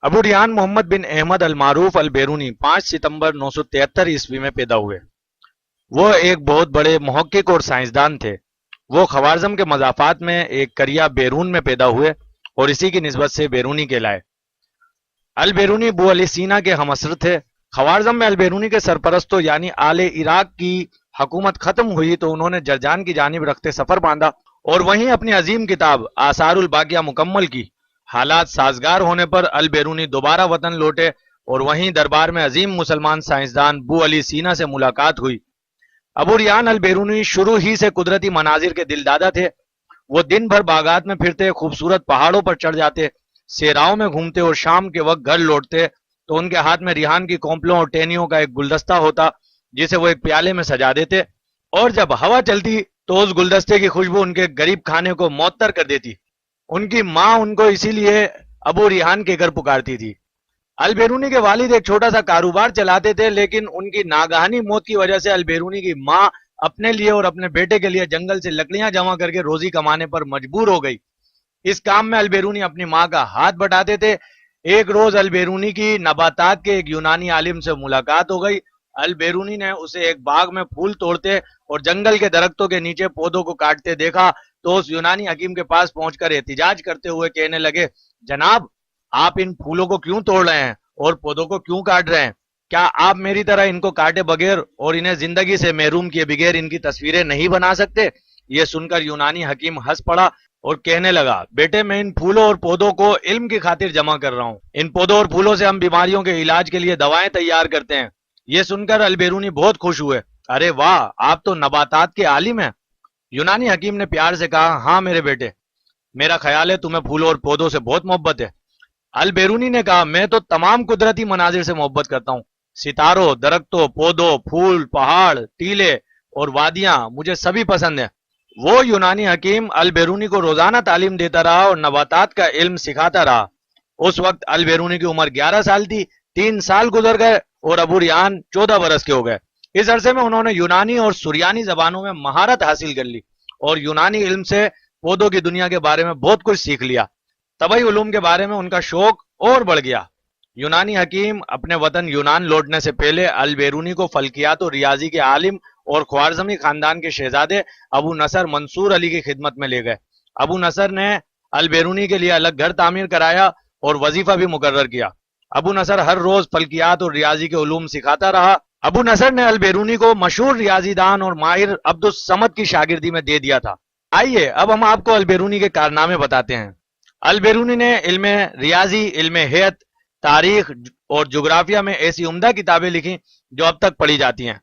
ابو ریحان محمد بن احمد المعروف البیرونی 5 ستمبر 973 عیسوی میں پیدا ہوئے۔ وہ ایک بہت بڑے محقق اور سائنسدان تھے۔ وہ خوارزم کے مضافات میں ایک قریہ بیرون میں پیدا ہوئے اور اسی کی نسبت سے بیرونی کہلائے۔ البیرونی ابو علی سینا کے ہم عصر تھے۔ خوارزم میں البیرونی کے سرپرستوں یعنی آل عراق کی حکومت ختم ہوئی تو انہوں نے جرجان کی جانب رخت سفر باندھا اور وہیں اپنی عظیم کتاب آثار الباقیہ مکمل کی۔ حالات سازگار ہونے پر البیرونی دوبارہ وطن لوٹے اور وہیں دربار میں عظیم مسلمان سائنسدان ابو علی سینا سے ملاقات ہوئی۔ ابو ریحان البیرونی شروع ہی سے قدرتی مناظر کے دل دادا تھے۔ وہ دن بھر باغات میں پھرتے، خوبصورت پہاڑوں پر چڑھ جاتے، صحراؤں میں گھومتے اور شام کے وقت گھر لوٹتے تو ان کے ہاتھ میں ریحان کی کونپلوں اور ٹہنیوں کا ایک گلدستہ ہوتا جسے وہ ایک پیالے میں سجا دیتے، اور جب ہوا چلتی تو اس گلدستے کی خوشبو ان کے غریب کھانے کو معطر کر دیتی۔ ان کی ماں ان کو اسی لیے ابو ریحان کے گھر پکارتی تھی۔ البیرونی کے والد ایک چھوٹا سا کاروبار چلاتے تھے، لیکن ان کی ناگہانی موت کی وجہ سے البیرونی کی ماں اپنے لیے اور اپنے بیٹے کے لیے جنگل سے لکڑیاں جمع کر کے روزی کمانے پر مجبور ہو گئی۔ اس کام میں البیرونی اپنی ماں کا ہاتھ بٹاتے تھے۔ ایک روز البیرونی کی نباتات کے ایک یونانی عالم سے ملاقات ہو گئی۔ البیرونی نے اسے ایک باغ میں پھول توڑتے اور جنگل کے درختوں کے نیچے پودوں کو کاٹتے دیکھا تو اس یونانی حکیم کے پاس پہنچ کر احتجاج کرتے ہوئے کہنے لگے، جناب آپ ان پھولوں کو کیوں توڑ رہے ہیں اور پودوں کو کیوں کاٹ رہے ہیں؟ کیا آپ میری طرح ان کو کاٹے بغیر اور انہیں زندگی سے محروم کیے بغیر ان کی تصویریں نہیں بنا سکتے؟ یہ سن کر یونانی حکیم ہنس پڑا اور کہنے لگا، بیٹے میں ان پھولوں اور پودوں کو علم کی خاطر جمع کر رہا ہوں۔ ان پودوں اور پھولوں سے ہم بیماریوں کے علاج کے لیے دوائیں تیار کرتے ہیں۔ یہ سن کر البیرونی بہت خوش ہوئے۔ ارے واہ، آپ تو نباتات کے عالم ہیں۔ یونانی حکیم نے پیار سے کہا، ہاں میرے بیٹے، میرا خیال ہے تمہیں پھولوں اور پودوں سے بہت محبت ہے۔ البیرونی نے کہا، میں تو تمام قدرتی مناظر سے محبت کرتا ہوں۔ ستاروں، درختوں، پودوں، پھول، پہاڑ، ٹیلے اور وادیاں مجھے سبھی پسند ہیں۔ وہ یونانی حکیم البیرونی کو روزانہ تعلیم دیتا رہا اور نباتات کا علم سکھاتا رہا۔ اس وقت البیرونی کی عمر 11 سال تھی۔ 3 سال گزر گئے اور ابو ریحان 14 برس کے ہو گئے۔ اس عرصے میں انہوں نے یونانی اور سریانی زبانوں میں مہارت حاصل کر لی اور یونانی علم سے پودوں کی دنیا کے بارے میں بہت کچھ سیکھ لیا۔ طبعی علوم کے بارے میں ان کا شوق اور بڑھ گیا۔ یونانی حکیم اپنے وطن یونان لوٹنے سے پہلے البیرونی کو فلکیات اور ریاضی کے عالم اور خوارزمی خاندان کے شہزادے ابو نصر منصور علی کی خدمت میں لے گئے۔ ابو نصر نے البیرونی کے لیے الگ گھر تعمیر کرایا اور وظیفہ بھی مقرر کیا۔ ابو نصر ہر روز فلکیات اور ریاضی کے علوم سکھاتا رہا۔ ابو نصر نے البیرونی کو مشہور ریاضی دان اور ماہر عبد الصمد کی شاگردی میں دے دیا تھا۔ آئیے اب ہم آپ کو البیرونی کے کارنامے بتاتے ہیں۔ البیرونی نے علم ریاضی، علم ہیئت، تاریخ اور جغرافیہ میں ایسی عمدہ کتابیں لکھی جو اب تک پڑھی جاتی ہیں۔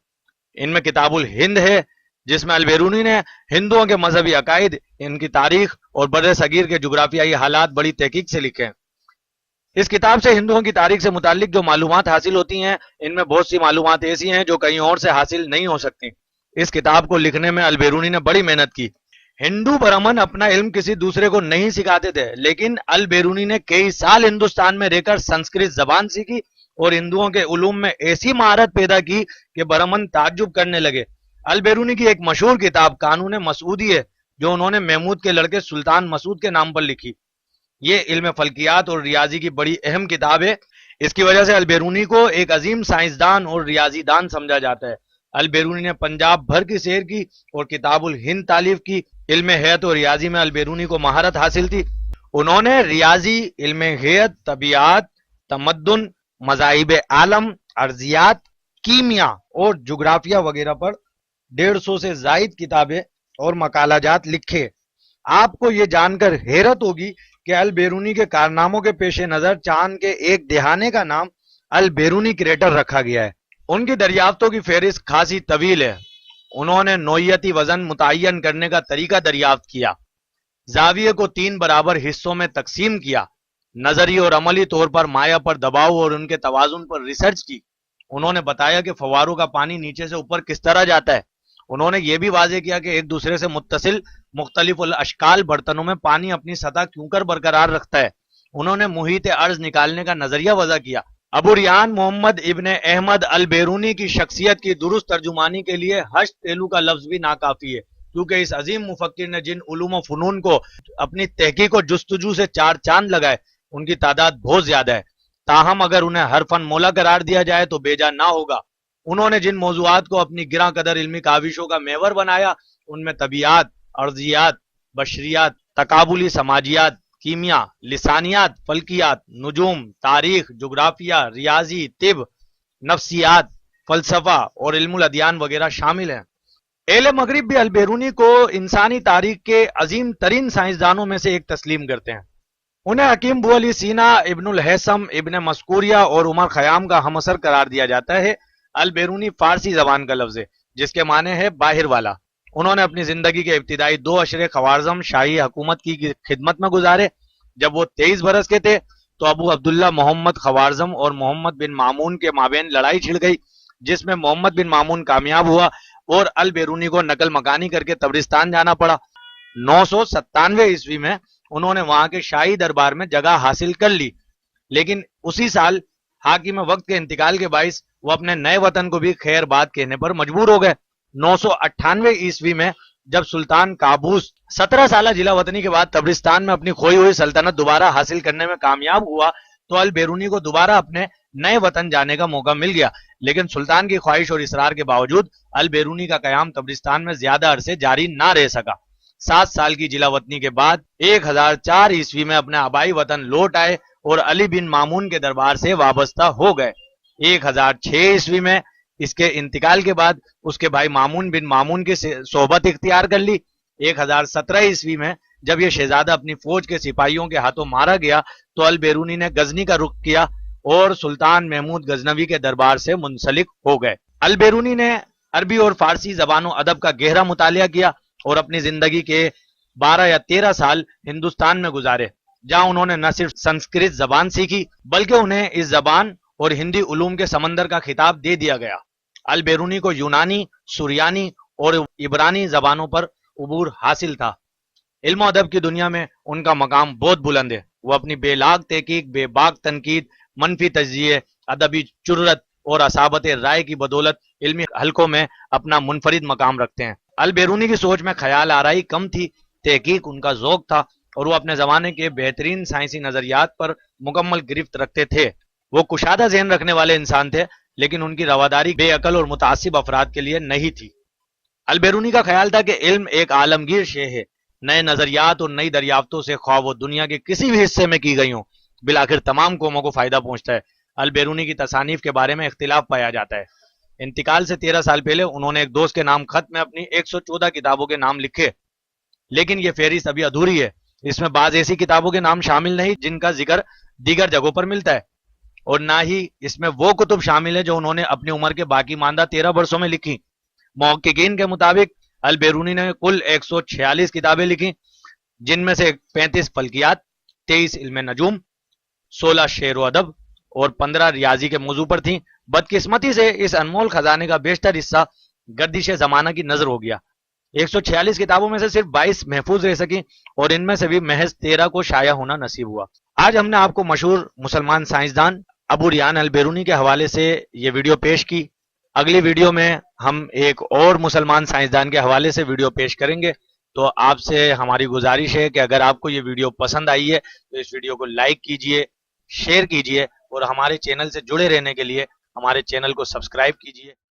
ان میں کتاب الہند ہے جس میں البیرونی نے ہندوؤں کے مذہبی عقائد، ان کی تاریخ اور بر صغیر کے جغرافیائی حالات بڑی تحقیق سے لکھے ہیں۔ اس کتاب سے ہندوؤں کی تاریخ سے متعلق جو معلومات حاصل ہوتی ہیں، ان میں بہت سی معلومات ایسی ہیں جو کہیں اور سے حاصل نہیں ہو سکتی۔ اس کتاب کو لکھنے میں البیرونی نے بڑی محنت کی۔ ہندو برہمن اپنا علم کسی دوسرے کو نہیں سکھاتے تھے، لیکن البیرونی نے کئی سال ہندوستان میں رہ کر سنسکرت زبان سیکھی اور ہندوؤں کے علوم میں ایسی مہارت پیدا کی کہ برہمن تعجب کرنے لگے۔ البیرونی کی ایک مشہور کتاب قانون مسعودی ہے جو انہوں نے محمود کے لڑکے سلطان مسعود کے نام پر لکھی۔ یہ علم فلکیات اور ریاضی کی بڑی اہم کتاب ہے۔ اس کی وجہ سے البیرونی کو ایک عظیم سائنسدان اور ریاضی دان سمجھا جاتا ہے۔ البیرونی نے پنجاب بھر کی سیر کی اور کتاب الہند تالیف کی۔ علم ہیئت اور ریاضی میں البیرونی کو مہارت حاصل تھی۔ انہوں نے ریاضی، علم ہیئت، طبیعیات، تمدن، مذاہب عالم، ارضیات، کیمیا اور جغرافیہ وغیرہ پر 150 سے زائد کتابیں اور مقالہ جات لکھے۔ آپ کو یہ جان کر حیرت ہوگی کہ البیرونی کے کارناموں کے پیش نظر چاند کے ایک دہانے کا نام البیرونی کریٹر رکھا گیا ہے۔ ان کی دریافتوں کی فہرست خاصی طویل ہے۔ انہوں نے نوعیتی وزن متعین کرنے کا طریقہ دریافت کیا، زاویے کو 3 برابر حصوں میں تقسیم کیا، نظری اور عملی طور پر مائع پر دباؤ اور ان کے توازن پر ریسرچ کی۔ انہوں نے بتایا کہ فواروں کا پانی نیچے سے اوپر کس طرح جاتا ہے۔ انہوں نے یہ بھی واضح کیا کہ ایک دوسرے سے متصل مختلف الاشکال برتنوں میں پانی اپنی سطح کیوں کر برقرار رکھتا ہے۔ انہوں نے محیط ارض نکالنے کا نظریہ وضع کیا۔ ابو ریحان محمد ابن احمد البیرونی کی شخصیت کی درست ترجمانی کے لیے ہشت تیلو کا لفظ بھی ناکافی ہے، کیونکہ اس عظیم مفکر نے جن علوم و فنون کو اپنی تحقیق و جستجو سے 4 چاند لگائے ان کی تعداد بہت زیادہ ہے۔ تاہم اگر انہیں ہر فن مولا قرار دیا جائے تو بیجا نہ ہوگا۔ انہوں نے جن موضوعات کو اپنی گراں قدر علمی کاوشوں کا محور بنایا ان میں طبیعیات، ارضیات، بشریات، تقابلی سماجیات، کیمیا، لسانیات، فلکیات، نجوم، تاریخ، جغرافیہ، ریاضی، طب، نفسیات، فلسفہ اور علم الادیان وغیرہ شامل ہیں۔ اہل مغرب بھی البیرونی کو انسانی تاریخ کے عظیم ترین سائنسدانوں میں سے ایک تسلیم کرتے ہیں۔ انہیں حکیم بو علی سینا، ابن الہیثم، ابن مسکوریہ اور عمر خیام کا ہم اثر قرار دیا جاتا ہے۔ البیرونی فارسی زبان کا لفظ ہے جس کے معنی ہے باہر والا۔ انہوں نے اپنی زندگی کے ابتدائی 2 اشرے خوارزم شاہی حکومت کی خدمت میں گزارے۔ جب وہ 23 برس کے تھے تو ابو عبداللہ محمد خوارزم اور محمد بن مامون کے مابین لڑائی چھڑ گئی، جس میں محمد بن مامون کامیاب ہوا اور البیرونی کو نقل مکانی کر کے تبرستان جانا پڑا۔ 997 عیسوی میں انہوں نے وہاں کے شاہی دربار میں جگہ حاصل کر لی، لیکن اسی سال حاکم وقت کے انتقال کے باعث وہ اپنے نئے وطن کو بھی خیر بات کہنے پر مجبور ہو گئے۔ 998 عیسوی میں جب سلطان قابوس 17 سالہ جلا وطنی کے بعد تبرستان میں اپنی کھوئی ہوئی سلطنت دوبارہ حاصل کرنے میں کامیاب ہوا تو البیرونی کو دوبارہ اپنے نئے وطن جانے کا موقع مل گیا، لیکن سلطان کی خواہش اور اصرار کے باوجود البیرونی کا قیام تبرستان میں زیادہ عرصے جاری نہ رہ سکا۔ 7 سال کی جلا وطنی کے بعد 1004 عیسوی میں اپنے آبائی وطن لوٹ آئے اور علی بن مامون کے دربار سے وابستہ ہو گئے۔ 1006 عیسوی میں اس کے انتقال کے بعد اس کے بھائی مامون بن مامون کی صحبت اختیار کر لی۔ 1017 عیسوی میں جب یہ شہزادہ اپنی فوج کے سپاہیوں کے ہاتھوں مارا گیا تو البیرونی نے غزنی کا رخ کیا اور سلطان محمود غزنوی کے دربار سے منسلک ہو گئے۔ البیرونی نے عربی اور فارسی زبان و ادب کا گہرا مطالعہ کیا اور اپنی زندگی کے 12 یا 13 سال ہندوستان میں گزارے، جہاں انہوں نے نہ صرف سنسکرت زبان سیکھی بلکہ انہیں اس زبان اور ہندی علوم کے سمندر کا خطاب دے دیا گیا۔ البیرونی کو یونانی، سریانی اور عبرانی زبانوں پر عبور حاصل تھا۔ علم و ادب کی دنیا میں ان کا مقام بہت بلند ہے۔ وہ اپنی بے لاگ تحقیق، بے باک تنقید، منفی تجزیے، ادبی جرأت اور اصابت رائے کی بدولت علمی حلقوں میں اپنا منفرد مقام رکھتے ہیں۔ البیرونی کی سوچ میں خیال آرائی کم تھی، تحقیق ان کا ذوق تھا اور وہ اپنے زمانے کے بہترین سائنسی نظریات پر مکمل گرفت رکھتے تھے۔ وہ کشادہ ذہن رکھنے والے انسان تھے، لیکن ان کی رواداری بے عقل اور متعصب افراد کے لیے نہیں تھی۔ البیرونی کا خیال تھا کہ علم ایک عالمگیر شے ہے، نئے نظریات اور نئی دریافتوں سے خواہ وہ دنیا کے کسی بھی حصے میں کی گئی ہوں، بالآخر تمام قوموں کو فائدہ پہنچتا ہے۔ البیرونی کی تصانیف کے بارے میں اختلاف پایا جاتا ہے۔ انتقال سے 13 سال پہلے انہوں نے ایک دوست کے نام خط میں اپنی 114 کتابوں کے نام لکھے، لیکن یہ فہرست ابھی ادھوری ہے۔ اس میں بعض ایسی کتابوں کے نام شامل نہیں جن کا ذکر دیگر جگہوں پر ملتا ہے، اور نہ ہی اس میں وہ کتب شامل ہیں جو انہوں نے اپنی عمر کے باقی ماندہ 13 برسوں میں لکھی۔ محققین کے مطابق البیرونی نے کل 146 کتابیں لکھی، جن میں سے 35 فلکیات، 23 علم نجوم، 16 شعر و ادب اور 15 ریاضی کے موضوع پر تھیں۔ بدقسمتی سے اس انمول خزانے کا بیشتر حصہ گردش زمانہ کی نظر ہو گیا۔ 146 کتابوں میں سے صرف 22 محفوظ رہ سکیں اور ان میں سے بھی محض 13 کو شائع ہونا نصیب ہوا۔ آج ہم نے آپ کو مشہور مسلمان سائنسدان ابو ریان البیرونی کے حوالے سے یہ ویڈیو پیش کی۔ اگلی ویڈیو میں ہم ایک اور مسلمان سائنسدان کے حوالے سے ویڈیو پیش کریں گے۔ تو آپ سے ہماری گزارش ہے کہ اگر آپ کو یہ ویڈیو پسند آئی ہے تو اس ویڈیو کو لائک کیجئے، شیئر کیجئے اور ہمارے چینل سے جڑے رہنے کے لیے ہمارے چینل کو سبسکرائب کیجئے۔